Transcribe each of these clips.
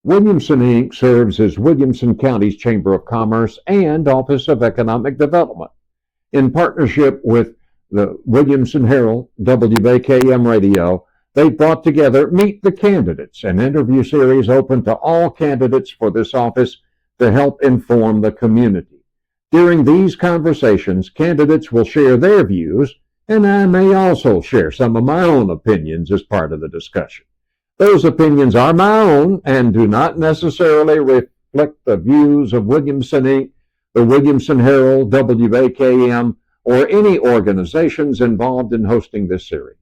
Williamson, Inc. serves as Williamson County's Chamber of Commerce and Office of Economic Development. In partnership with the Williamson Herald, WBKM Radio, they brought together Meet the Candidates, an interview series open to all candidates for this office to help inform the community. During these conversations, candidates will share their views, and I may also share some of my own opinions as part of the discussion. Those opinions are my own and do not necessarily reflect the views of Williamson, Inc., the Williamson Herald, WBKM, or any organizations involved in hosting this series.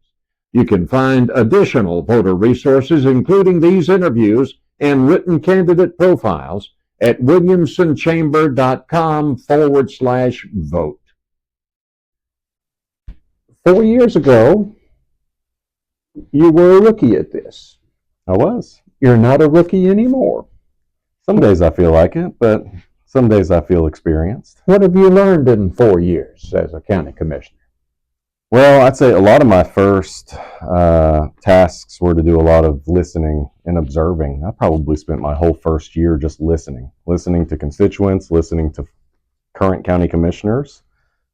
You can find additional voter resources, including these interviews and written candidate profiles, at williamsonchamber.com/vote. 4 years ago, you were a rookie at this. I was. You're not a rookie anymore. Some days I feel like it, but some days I feel experienced. What have you learned in 4 years as a county commissioner? Well, I'd say a lot of my first tasks were to do a lot of listening and observing. I probably spent my whole first year just listening to constituents, listening to current county commissioners,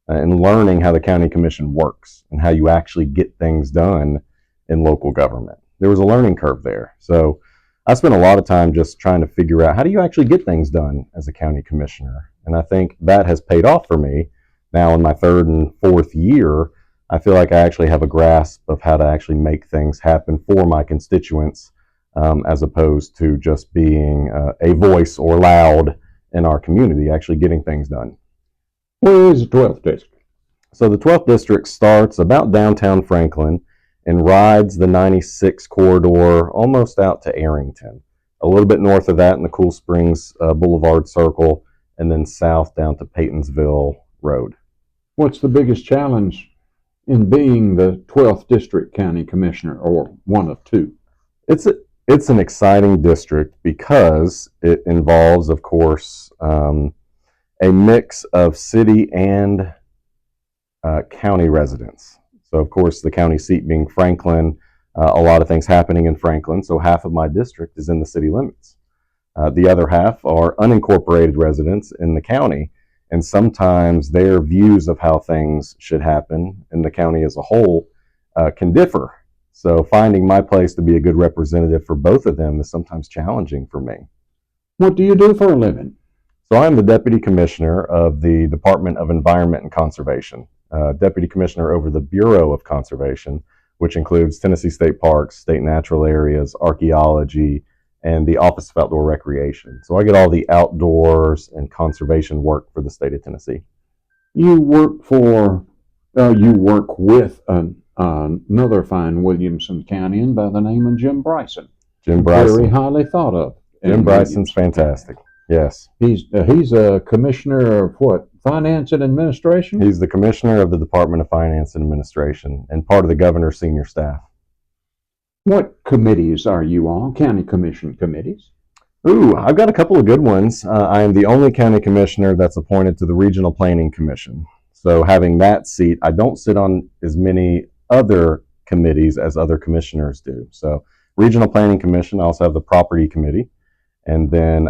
and learning how the county commission works and how you actually get things done in local government. There was a learning curve there. So I spent a lot of time just trying to figure out, how do you actually get things done as a county commissioner? And I think that has paid off for me. Now in my third and fourth year, I feel like I actually have a grasp of how to actually make things happen for my constituents, as opposed to just being a voice or loud in our community, actually getting things done. Where is the 12th district? So the 12th district starts about downtown Franklin and rides the 96 corridor almost out to Arrington. A little bit north of that in the Cool Springs Boulevard Circle, and then south down to Paytonsville Road. What's the biggest challenge in being the 12th District County Commissioner, or one of two? It's an exciting district because it involves, of course, a mix of city and county residents. So, of course, the county seat being Franklin, a lot of things happening in Franklin, so half of my district is in the city limits. The other half are unincorporated residents in the county, and sometimes their views of how things should happen in the county as a whole can differ. So finding my place to be a good representative for both of them is sometimes challenging for me. What do you do for a living? So I'm the Deputy Commissioner of the Department of Environment and Conservation, Deputy Commissioner over the Bureau of Conservation, which includes Tennessee State Parks, State Natural Areas, Archaeology, and the Office of Outdoor Recreation. So I get all the outdoors and conservation work for the state of Tennessee. You work with another fine Williamson Countyan by the name of Jim Bryson. Jim Bryson. Very highly thought of. Jim Bryson's fantastic. Yes. He's a commissioner of what? Finance and Administration? He's the commissioner of the Department of Finance and Administration and part of the governor's senior staff. What committees are you on? County commission committees? Ooh, I've got a couple of good ones. I am the only county commissioner that's appointed to the Regional Planning Commission. So having that seat, I don't sit on as many other committees as other commissioners do. So Regional Planning Commission, I also have the Property Committee, and then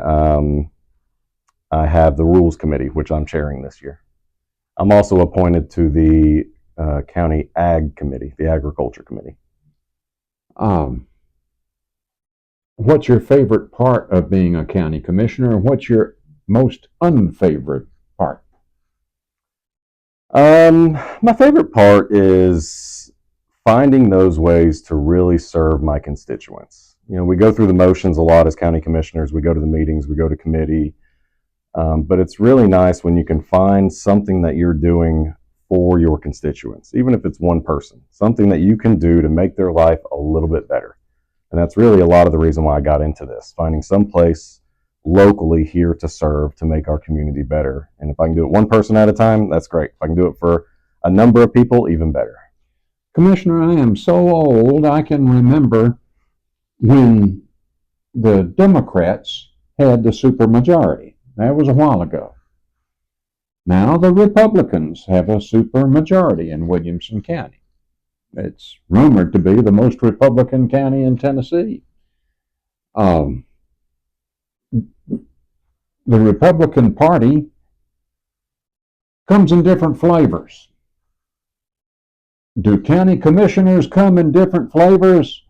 I have the Rules Committee, which I'm chairing this year. I'm also appointed to the County Ag Committee, the Agriculture Committee. What's your favorite part of being a county commissioner, and what's your most unfavorite part? My favorite part is finding those ways to really serve my constituents. You know, we go through the motions a lot as county commissioners. We go to the meetings, we go to committee, but it's really nice when you can find something that you're doing for your constituents, even if it's one person, something that you can do to make their life a little bit better. And that's really a lot of the reason why I got into this, finding some place locally here to serve to make our community better. And if I can do it one person at a time, that's great. If I can do it for a number of people, even better. Commissioner, I am so old, I can remember when the Democrats had the supermajority. That was a while ago. Now the Republicans have a supermajority in Williamson County. It's rumored to be the most Republican county in Tennessee. the Republican Party comes in different flavors. Do county commissioners come in different flavors?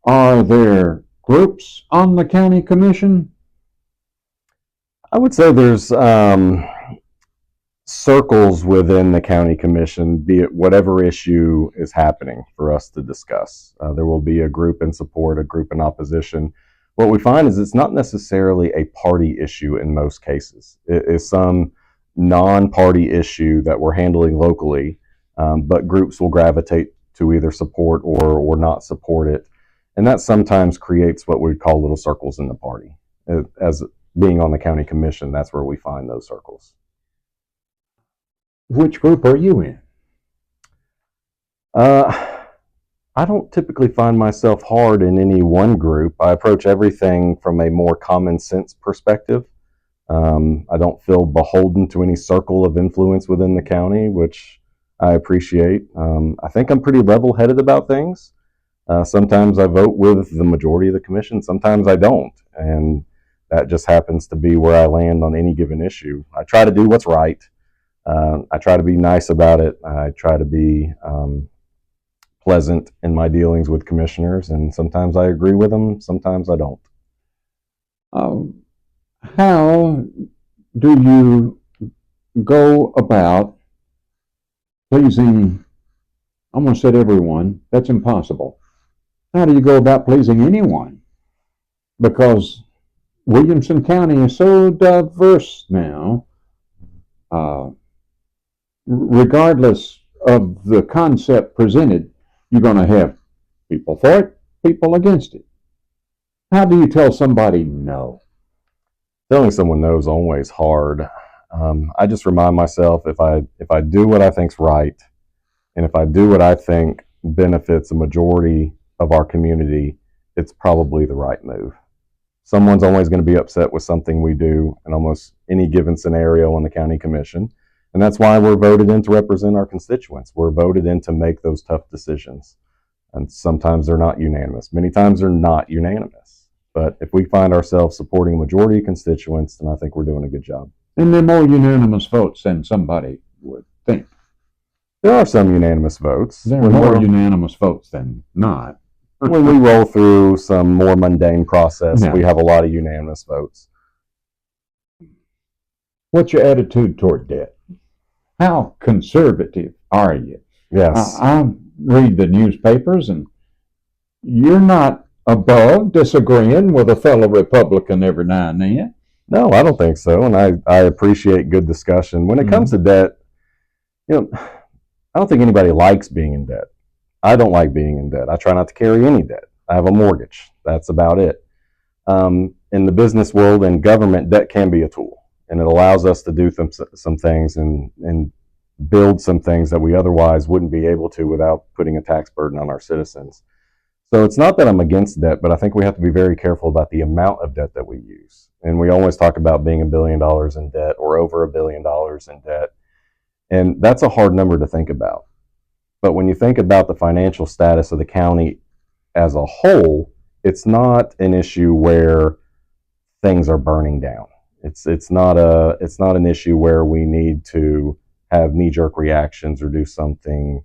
Are there groups on the county commission? I would say there's circles within the county commission, be it whatever issue is happening for us to discuss. There will be a group in support, a group in opposition. What we find is it's not necessarily a party issue in most cases. It is some non-party issue that we're handling locally, but groups will gravitate to either support or not support it. And that sometimes creates what we'd call little circles in the party. As being on the county commission, that's where we find those circles. Which group are you in? I don't typically find myself hard in any one group. I approach everything from a more common sense perspective. I don't feel beholden to any circle of influence within the county, which I appreciate. I think I'm pretty level-headed about things. Sometimes I vote with the majority of the commission, sometimes I don't. And that just happens to be where I land on any given issue. I try to do what's right. I try to be nice about it. I try to be pleasant in my dealings with commissioners, and sometimes I agree with them, sometimes I don't. How do you go about pleasing, I almost said everyone, that's impossible. How do you go about pleasing anyone? Because Williamson County is so diverse now, regardless of the concept presented, you're going to have people for it, people against it. How do you tell somebody no? Telling someone no is always hard. I just remind myself if I do what I think's right, and if I do what I think benefits a majority of our community, it's probably the right move. Someone's always going to be upset with something we do in almost any given scenario on the county commission. And that's why we're voted in to represent our constituents. We're voted in to make those tough decisions. And sometimes they're not unanimous. Many times they're not unanimous. But if we find ourselves supporting a majority of constituents, then I think we're doing a good job. And there are more unanimous votes than somebody would think. There are some unanimous votes. There are more unanimous votes than not. When we roll through some more mundane process, Yeah. we have a lot of unanimous votes. What's your attitude toward debt? How conservative are you? Yes. I read the newspapers, and you're not above disagreeing with a fellow Republican every now and then. No, I don't think so, and I appreciate good discussion. When it comes to debt, I don't think anybody likes being in debt. I don't like being in debt. I try not to carry any debt. I have a mortgage. That's about it. In the business world and government, debt can be a tool, and it allows us to do some things and build some things that we otherwise wouldn't be able to without putting a tax burden on our citizens. So it's not that I'm against debt, but I think we have to be very careful about the amount of debt that we use. And we always talk about being $1 billion in debt or over $1 billion in debt. And that's a hard number to think about. But when you think about the financial status of the county as a whole, it's not an issue where things are burning down. It's not an issue where we need to have knee-jerk reactions or do something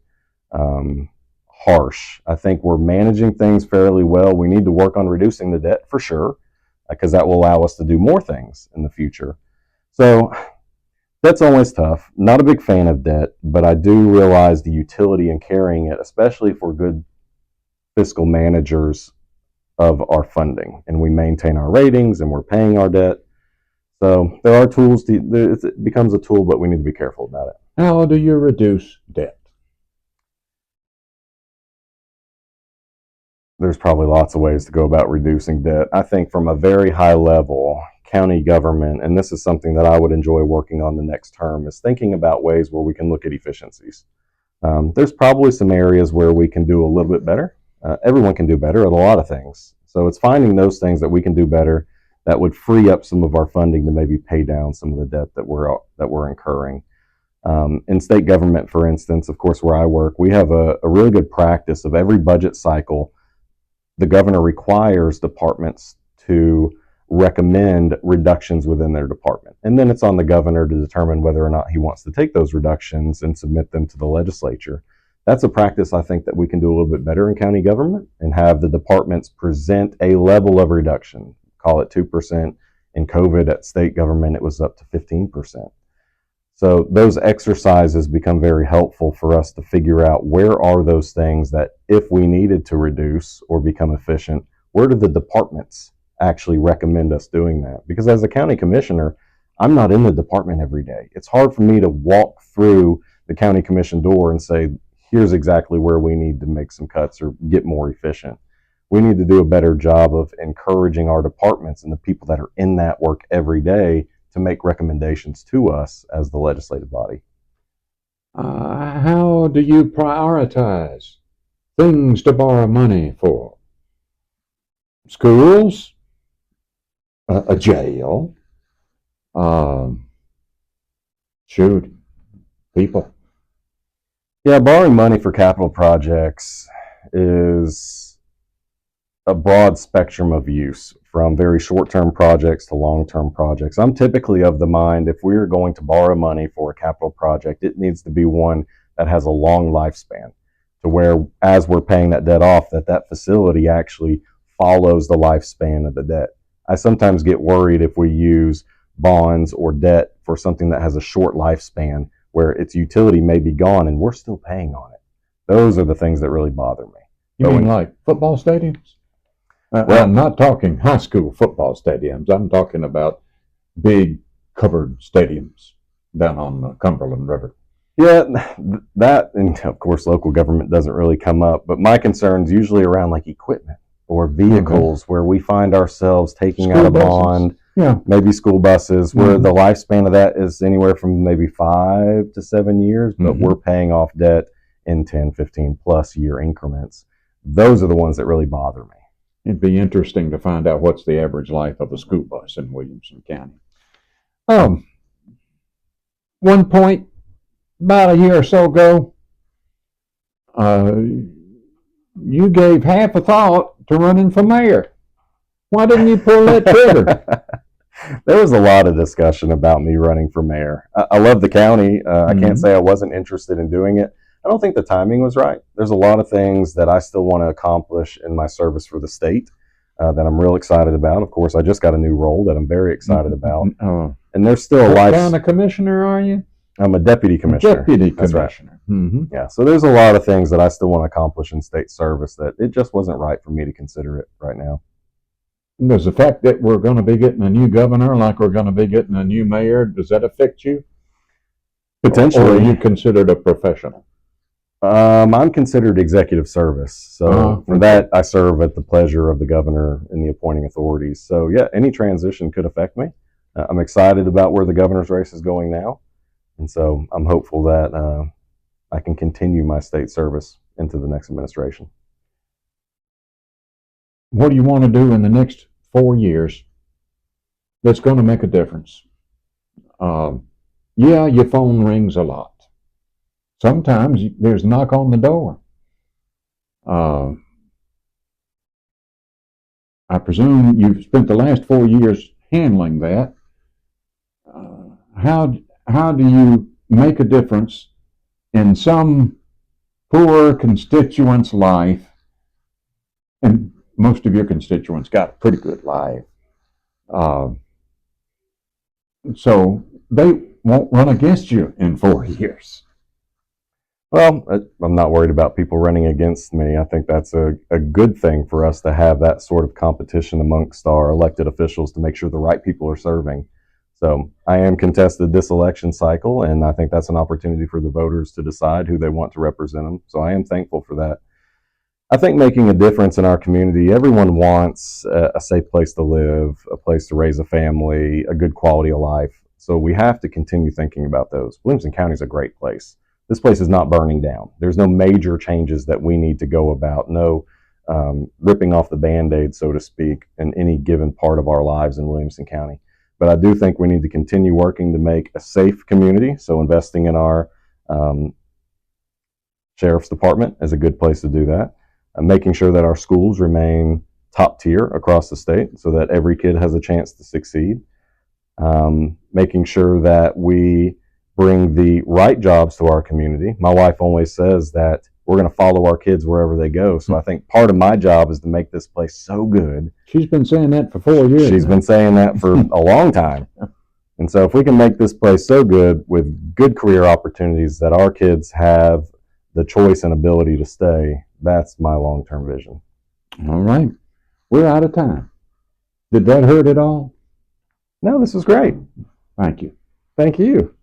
harsh. I think we're managing things fairly well. We need to work on reducing the debt for sure, because that will allow us to do more things in the future. So debt's always tough. Not a big fan of debt, but I do realize the utility in carrying it, especially for good fiscal managers of our funding. And we maintain our ratings and we're paying our debt. So there are tools. It becomes a tool, but we need to be careful about it. How do you reduce debt? There's probably lots of ways to go about reducing debt. I think from a very high level, county government, and this is something that I would enjoy working on the next term, is thinking about ways where we can look at efficiencies. There's probably some areas where we can do a little bit better. Everyone can do better at a lot of things. So it's finding those things that we can do better that would free up some of our funding to maybe pay down some of the debt that we're incurring. In state government, for instance, of course, where I work, we have a really good practice of every budget cycle. The governor requires departments to recommend reductions within their department. And then it's on the governor to determine whether or not he wants to take those reductions and submit them to the legislature. That's a practice I think that we can do a little bit better in county government and have the departments present a level of reduction, call it 2%. In COVID at state government, it was up to 15%. So those exercises become very helpful for us to figure out where are those things that if we needed to reduce or become efficient, where do the departments actually recommend us doing that? Because as a county commissioner, I'm not in the department every day. It's hard for me to walk through the county commission door and say, here's exactly where we need to make some cuts or get more efficient. We need to do a better job of encouraging our departments and the people that are in that work every day to make recommendations to us as the legislative body. How do you prioritize things to borrow money for? Schools, a jail, people. Yeah, borrowing money for capital projects is a broad spectrum of use, from very short-term projects to long-term projects. I'm typically of the mind, if we're going to borrow money for a capital project, it needs to be one that has a long lifespan, to where as we're paying that debt off, that facility actually follows the lifespan of the debt. I sometimes get worried if we use bonds or debt for something that has a short lifespan, where its utility may be gone and we're still paying on it. Those are the things that really bother me. You mean like football stadiums? Well, I'm not talking high school football stadiums. I'm talking about big covered stadiums down on the Cumberland River. Yeah, that, and of course local government doesn't really come up, but my concern's usually around like equipment or vehicles where we find ourselves taking out a bond, maybe school buses, where the lifespan of that is anywhere from maybe 5 to 7 years, but we're paying off debt in 10, 15 plus year increments. Those are the ones that really bother me. It'd be interesting to find out what's the average life of a school bus in Williamson County. One point, about a year or so ago, you gave half a thought to running for mayor. Why didn't you pull that trigger? There was a lot of discussion about me running for mayor. I love the county. I can't say I wasn't interested in doing it. I don't think the timing was right. There's a lot of things that I still want to accomplish in my service for the state that I'm real excited about. Of course, I just got a new role that I'm very excited about. And there's still a life. What kind of commissioner are you? I'm a deputy commissioner. Deputy commissioner. Right. Yeah, so there's a lot of things that I still want to accomplish in state service that it just wasn't right for me to consider it right now. Does the fact that we're going to be getting a new governor, like we're going to be getting a new mayor, does that affect you? Potentially. Or are you considered a professional? I'm considered executive service. So for that, I serve at the pleasure of the governor and the appointing authorities. So yeah, any transition could affect me. I'm excited about where the governor's race is going now. And so I'm hopeful that I can continue my state service into the next administration. What do you want to do in the next 4 years that's going to make a difference? Yeah, your phone rings a lot. Sometimes there's a knock on the door. I presume you've spent the last 4 years handling that. How do you make a difference in some poor constituent's life? And most of your constituents got a pretty good life. So they won't run against you in 4 years. Well, I'm not worried about people running against me. I think that's a good thing for us to have that sort of competition amongst our elected officials to make sure the right people are serving. So I am contested this election cycle, and I think that's an opportunity for the voters to decide who they want to represent them. So I am thankful for that. I think making a difference in our community, everyone wants a safe place to live, a place to raise a family, a good quality of life. So we have to continue thinking about those. Williamson County is a great place. This place is not burning down. There's no major changes that we need to go about, no ripping off the Band-Aid, so to speak, in any given part of our lives in Williamson County. But I do think we need to continue working to make a safe community, so investing in our sheriff's department is a good place to do that. Making sure that our schools remain top tier across the state so that every kid has a chance to succeed. Making sure that we bring the right jobs to our community. My wife always says that we're going to follow our kids wherever they go. So I think part of my job is to make this place so good. She's been saying that for 4 years. She's been saying that for a long time. And so if we can make this place so good with good career opportunities that our kids have the choice and ability to stay, that's my long-term vision. All right. We're out of time. Did that hurt at all? No, this was great. Thank you. Thank you.